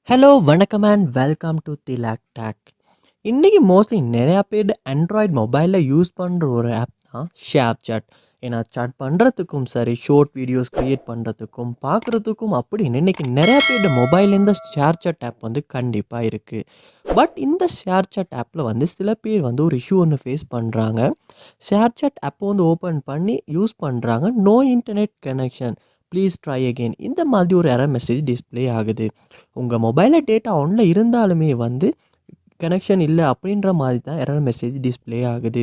Hello வணக்கம் and welcome to Thilak take. இன்றைக்கி mostly நிறையா பேர் ஆண்ட்ராய்ட் மொபைலில் யூஸ் பண்ணுற ஒரு ஆப் தான் ஷேர் சாட். ஏன்னா சாட் பண்ணுறதுக்கும் சரி, ஷார்ட் வீடியோஸ் க்ரியேட் பண்ணுறதுக்கும் பார்க்குறதுக்கும் அப்படின்னு இன்றைக்கி நிறையா பேர் மொபைல்லேருந்து ஷேர் சாட் ஆப் வந்து கண்டிப்பாக இருக்குது. பட் இந்த ஷேர் சாட் ஆப்பில் வந்து சில பேர் வந்து ஒரு இஷ்யூ ஒன்று ஃபேஸ் பண்ணுறாங்க. ஷேர் சாட் ஆப்பை வந்து ஓப்பன் பண்ணி யூஸ் பண்ணுறாங்க. No internet connection, please try again, இந்த மாதிரி ஒரு எரர் மெசேஜ் டிஸ்ப்ளே ஆகுது. உங்கள் மொபைலில் டேட்டா ஆனில் இருந்தாலுமே வந்து கனெக்ஷன் இல்லை அப்படின்ற மாதிரி தான் எரர் மெசேஜ் டிஸ்ப்ளே ஆகுது.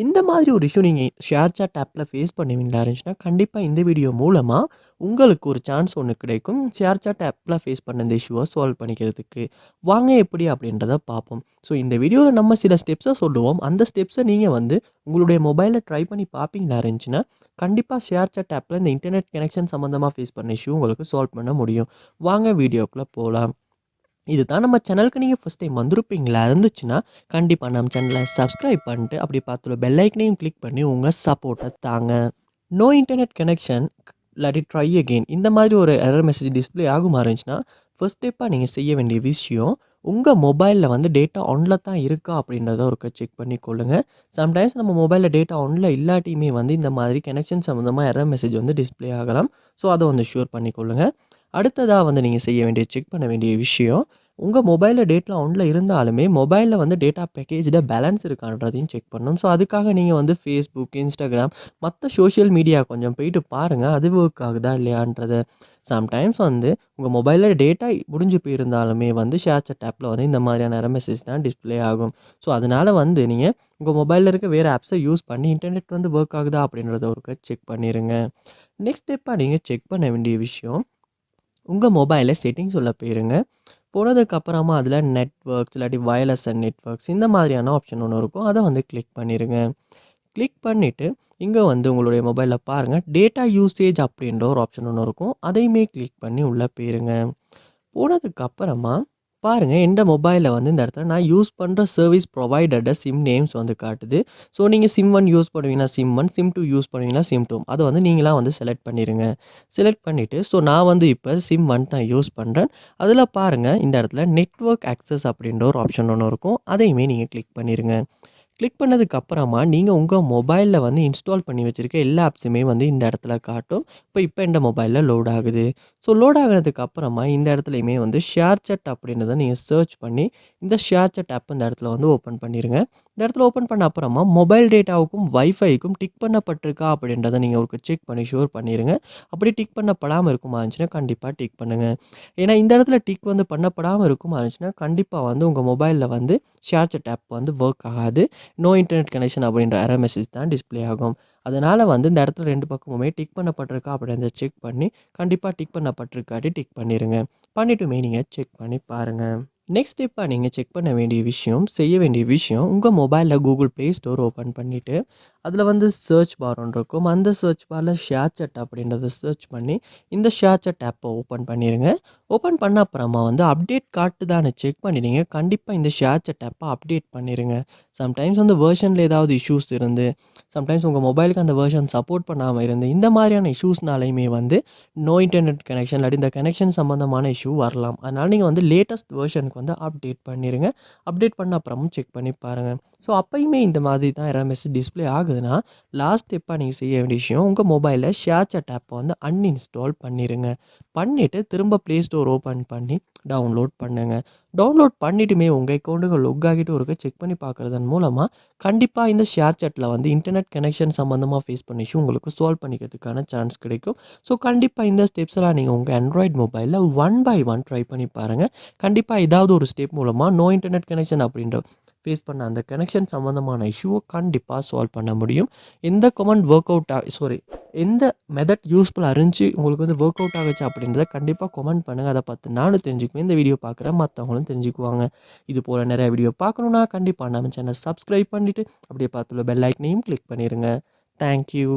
இந்த மாதிரி ஒரு இஷ்யூ நீங்கள் ஷேர் சாட் ஆப்பில் ஃபேஸ் பண்ணுவீங்களா இருந்துச்சுன்னா கண்டிப்பாக இந்த வீடியோ மூலமாக உங்களுக்கு ஒரு சான்ஸ் ஒன்று கிடைக்கும் ஷேர் சாட் ஆப்பில் ஃபேஸ் பண்ண இந்த இஷ்யூவை சால்வ் பண்ணிக்கிறதுக்கு. வாங்க எப்படி அப்படின்றத பார்ப்போம். ஸோ இந்த வீடியோவில் நம்ம சில ஸ்டெப்ஸை சொல்லுவோம். அந்த ஸ்டெப்ஸை நீங்கள் வந்து உங்களுடைய மொபைலில் ட்ரை பண்ணி பார்ப்பீங்களா இருந்துச்சுன்னா கண்டிப்பாக ஷேர் சாட் ஆப்பில் இந்த இன்டர்நெட் கனெக்ஷன் சம்மந்தமாக ஃபேஸ் பண்ண இஷ்யூ உங்களுக்கு சால்வ் பண்ண முடியும். வாங்க வீடியோக்குள்ளே போகலாம். இதுதான் நம்ம சேனலுக்கு நீங்கள் ஃபஸ்ட் டைம் வந்திருப்பீங்களா இருந்துச்சுன்னா கண்டிப்பாக நம்ம சேனலை சப்ஸ்கிரைப் பண்ணிட்டு அப்படி பார்த்துள்ள பெல் ஐக்கனையும் கிளிக் பண்ணி உங்கள் சப்போர்ட்டை தாங்க. நோ இன்டர்நெட் கனெக்ஷன், இல்லாட்டி ட்ரை அகெயின், இந்த மாதிரி ஒரு எரர் மெசேஜ் டிஸ்ப்ளே ஆகுமா இருந்துச்சுன்னா ஃபர்ஸ்ட் ஸ்டெப்பாக நீங்கள் செய்ய வேண்டிய விஷயம், உங்கள் மொபைலில் வந்து டேட்டா ஆனில் தான் இருக்கா அப்படின்றத ஒருக்க செக் பண்ணி கொள்ளுங்கள். சம்டைம்ஸ் நம்ம மொபைலில் டேட்டா ஆனில் இல்லாட்டியுமே வந்து இந்த மாதிரி கனெக்ஷன் சம்மந்தமாக எரர் மெசேஜ் வந்து டிஸ்ப்ளே ஆகலாம். ஸோ அதை வந்து ஷூர் பண்ணிக்கொள்ளுங்கள். அடுத்ததாக வந்து நீங்கள் செய்ய வேண்டிய செக் பண்ண வேண்டிய விஷயம், உங்கள் மொபைலில் டேட்டா ஆனில் இருந்தாலுமே மொபைலில் வந்து டேட்டா பேக்கேஜில் பேலன்ஸ் இருக்கான்றதையும் செக் பண்ணணும். ஸோ அதுக்காக நீங்கள் வந்து ஃபேஸ்புக், இன்ஸ்டாகிராம், மற்ற சோஷியல் மீடியா கொஞ்சம் போயிட்டு பாருங்கள் அது ஒர்க் ஆகுதா இல்லையான்றதை. சம்டைம்ஸ் வந்து உங்கள் மொபைலில் டேட்டா முடிஞ்சு போயிருந்தாலுமே வந்து ஷேர் சாட் ஆப்பில் வந்து இந்த மாதிரியான எரர் மெசேஜ் தான் டிஸ்ப்ளே ஆகும். ஸோ அதனால் வந்து நீங்கள் உங்கள் மொபைலில் இருக்க வேறு ஆப்ஸை யூஸ் பண்ணி இன்டர்நெட் வந்து ஒர்க் ஆகுதா அப்படின்றத ஒருக்க செக் பண்ணிடுங்க. நெக்ஸ்ட் ஸ்டெப்பாக நீங்கள் செக் பண்ண வேண்டிய விஷயம், உங்கள் மொபைலில் செட்டிங்ஸ் உள்ள போயிருங்க. போனதுக்கப்புறமா அதில் நெட்வொர்க்ஸ் இல்லாட்டி வயர்லெஸ் அண்ட் நெட்வொர்க்ஸ் இந்த மாதிரியான ஆப்ஷன் ஒன்று இருக்கும். அதை வந்து கிளிக் பண்ணிடுங்க. கிளிக் பண்ணிவிட்டு இங்கே வந்து உங்களுடைய மொபைலில் பாருங்கள் டேட்டா யூசேஜ் அப்படின்ற ஒரு ஆப்ஷன் ஒன்று இருக்கும். அதையுமே கிளிக் பண்ணி உள்ளே போயிருங்க. போனதுக்கப்புறமா பாருங்கள் எந்த மொபைலில் வந்து இந்த இடத்துல நான் யூஸ் பண்ணுற சர்வீஸ் ப்ரொவைடர்ட சிம் நேம்ஸ் வந்து காட்டுது. ஸோ நீங்கள் சிம் 1 யூஸ் பண்ணுவீங்கன்னா சிம் 1, சிம் 2 யூஸ் பண்ணுவீங்கன்னா சிம் 2, அதை வந்து நீங்களாக வந்து செலக்ட் பண்ணிடுங்க. செலக்ட் பண்ணிவிட்டு ஸோ நான் வந்து இப்போ சிம் 1 தான் யூஸ் பண்ணுறேன். அதில் பாருங்கள் இந்த இடத்துல நெட்வொர்க் ஆக்சஸ் அப்படின்ற ஒரு ஆப்ஷன் ஒன்று இருக்கும். அதையுமே நீங்கள் கிளிக் பண்ணிடுங்க. கிளிக் பண்ணதுக்கப்புறமா நீங்கள் உங்கள் மொபைலில் வந்து இன்ஸ்டால் பண்ணி வச்சுருக்க எல்லா ஆப்ஸுமே வந்து இந்த இடத்துல காட்டும். இப்போ இந்த மொபைலில் லோட் ஆகுது. ஸோ லோட் ஆகினதுக்கப்புறமா இந்த இடத்துலையுமே வந்து ஷேர் சாட் அப்படின்றத நீங்கள் சர்ச் பண்ணி இந்த ஷேர் சாட் ஆப் இந்த இடத்துல வந்து ஓப்பன் பண்ணிடுங்க. இந்த இடத்துல ஓப்பன் பண்ண அப்புறமா மொபைல் டேட்டாவுக்கும் வைஃபைக்கும் டிக் பண்ணப்பட்டிருக்கா அப்படின்றத நீங்கள் ஒரு செக் பண்ணி ஷூர் பண்ணிடுங்க. அப்படி டிக் பண்ணப்படாமல் இருக்குமா இருந்துச்சுன்னா கண்டிப்பாக டிக் பண்ணுங்கள். ஏன்னா இந்த இடத்துல டிக் வந்து பண்ணப்படாமல் இருக்குமா இருந்துச்சுன்னா கண்டிப்பாக வந்து உங்கள் மொபைலில் வந்து ஷேர் சாட் ஆப் வந்து ஒர்க் ஆகாது. நோ இன்டர்நெட் கனெக்ஷன் அப்படின்ற எரர் மெசேஜ் தான் டிஸ்ப்ளே ஆகும். அதனால் வந்து இந்த இடத்துல 2 பக்கமுமே டிக் பண்ணப்பட்டிருக்கா அப்படின்றத செக் பண்ணி கண்டிப்பாக டிக் பண்ணப்பட்டிருக்காட்டி டிக் பண்ணிடுங்க. பண்ணிட்டுமே நீங்கள் செக் பண்ணி பாருங்கள். நெக்ஸ்ட் ஸ்டெப்பாக நீங்கள் செக் பண்ண வேண்டிய விஷயம், செய்ய வேண்டிய விஷயம், உங்கள் மொபைலில் கூகுள் ப்ளே ஸ்டோர் ஓப்பன் பண்ணிவிட்டு அதில் வந்து சர்ச் பார் ஒன்று இருக்கும். அந்த சர்ச் பாரில் ஷேர் சாட் அப்படின்றத சர்ச் பண்ணி இந்த ஷேர் சாட் ஆப்பை ஓப்பன் பண்ணிடுங்க. ஓப்பன் பண்ண அப்புறமா வந்து அப்டேட் காட்டுதான்னு செக் பண்ணிடுங்க. கண்டிப்பாக இந்த ஷேர் சாட் ஆப்பை அப்டேட் பண்ணிடுங்க. சம்டைம்ஸ் வந்து வெர்ஷனில் ஏதாவது இஷ்யூஸ் இருந்து, சம்டைம்ஸ் உங்கள் மொபைலுக்கு அந்த வெர்ஷன் சப்போர்ட் பண்ணாமல் இருந்து, இந்த மாதிரியான இஷ்யூஸ்னாலையுமே வந்து நோ இன்டர்நெட் கனெக்ஷன் இல்லாட்டி இந்த கனெக்ஷன் சம்மந்தமான இஷ்யூ வரலாம். அதனால் நீங்கள் வந்து லேட்டஸ்ட் வெர்ஷனுக்கு வந்து அப்டேட் பண்ணிடுங்க. அப்டேட் பண்ண அப்புறமும் செக் பண்ணி பாருங்கள். ஸோ அப்பயுமே இந்த மாதிரி தான் எரர் மெசேஜ் டிஸ்ப்ளே ஆகுதுன்னா லாஸ்ட் ஸ்டெப்பாக நீங்கள் செய்ய வேண்டிய விஷயம், உங்கள் மொபைலில் ஷேர் சாட் ஆப்பை வந்து அன்இன்ஸ்டால் பண்ணிடுங்க. பண்ணிவிட்டு திரும்ப ப்ளே ஸ்டோர் ஓப்பன் பண்ணி டவுன்லோட் பண்ணுங்கள். டவுன்லோட் பண்ணிட்டுமே உங்கள் அக்கௌண்ட்டுக்கு லொக் ஆகிட்டு ஒருக்க செக் பண்ணி பார்க்குறதன் மூலமாக கண்டிப்பாக இந்த ஷேர் சாட்டில் வந்து இன்டர்நெட் கனெக்ஷன் சம்மந்தமாக ஃபேஸ் பண்ண இஷ்யூ உங்களுக்கு சால்வ் பண்ணிக்கிறதுக்கான சான்ஸ் கிடைக்கும். ஸோ கண்டிப்பாக இந்த ஸ்டெப்ஸ்லாம் நீங்கள் உங்கள் ஆண்ட்ராய்ட் மொபைலில் ஒன் பை ஒன் ட்ரை பண்ணி பாருங்கள். கண்டிப்பாக ஏதாவது ஒரு ஸ்டெப் மூலமாக நோ இன்டர்நெட் கனெக்ஷன் அப்படின்ற ஃபேஸ் பண்ண அந்த கனெக்ஷன் சம்மந்தமான இஷ்யூவை கண்டிப்பாக சால்வ் பண்ண முடியும். எந்த கமெண்ட் ஒர்க் அவுட் எந்த மெத்தட் யூஸ்ஃபுல்லாக இருந்துச்சு, உங்களுக்கு வந்து ஒர்க் அவுட் ஆகுச்சு அப்படின்றத கண்டிப்பாக கமெண்ட் பண்ணுங்கள். அதை பார்த்து நானும் தெரிஞ்சுக்குவேன், இந்த வீடியோ பார்க்குற மற்றவங்களும் தெரிஞ்சுக்குவாங்க. இது போல் நிறைய வீடியோ பார்க்கணுன்னா கண்டிப்பாக நம்ம சேனல் சப்ஸ்கிரைப் பண்ணிவிட்டு அப்படியே பார்த்துள்ள பெல் ஐக்கனையும் கிளிக் பண்ணிடுங்க. தேங்க்யூ.